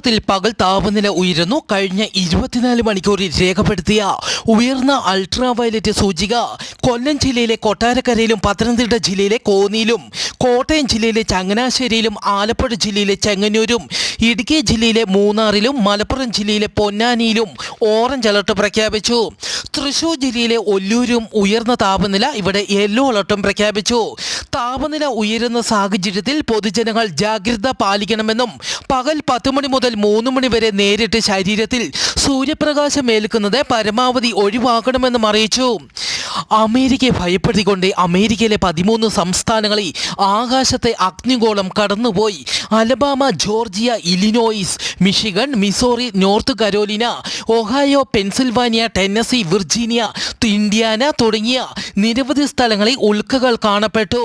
കേരളത്തിൽ പകൽ താപനില ഉയരുന്നു. കഴിഞ്ഞ 24 മണിക്കൂറിൽ രേഖപ്പെടുത്തിയ ഉയർന്ന അൾട്രാ വയലറ്റ് സൂചിക കൊല്ലം ജില്ലയിലെ കൊട്ടാരക്കരയിലും പത്തനംതിട്ട ജില്ലയിലെ കോന്നിയിലും കോട്ടയം ജില്ലയിലെ ചങ്ങനാശ്ശേരിയിലും ആലപ്പുഴ ജില്ലയിലെ ചെങ്ങന്നൂരും ഇടുക്കി ജില്ലയിലെ മൂന്നാറിലും മലപ്പുറം ജില്ലയിലെ പൊന്നാനിയിലും ഓറഞ്ച് അലർട്ട് പ്രഖ്യാപിച്ചു. തൃശൂർ ജില്ലയിലെ ഒല്ലൂരും ഉയർന്ന താപനില, ഇവിടെ യെല്ലോ അലർട്ടും പ്രഖ്യാപിച്ചു. താപനില ഉയരുന്ന സാഹചര്യത്തിൽ പൊതുജനങ്ങൾ ജാഗ്രത പാലിക്കണമെന്നും പകൽ 10 മണി മുതൽ 3 മണി വരെ നേരിട്ട് ശരീരത്തിൽ സൂര്യപ്രകാശം ഏൽക്കുന്നത് പരമാവധി ഒഴിവാക്കണമെന്നും അറിയിച്ചു. അമേരിക്കയെ ഭയപ്പെടുത്തിക്കൊണ്ട് അമേരിക്കയിലെ 13 സംസ്ഥാനങ്ങളിൽ ആകാശത്തെ അഗ്നിഗോളം കടന്നുപോയി. Alabama, Georgia, Illinois, Michigan, Missouri, North Carolina, Ohio, Pennsylvania, Tennessee, Virginia, Indiana തുടങ്ങിയ നിരവധി സ്ഥലങ്ങളിൽ ഉൽക്കകൾ കാണപ്പെട്ടു.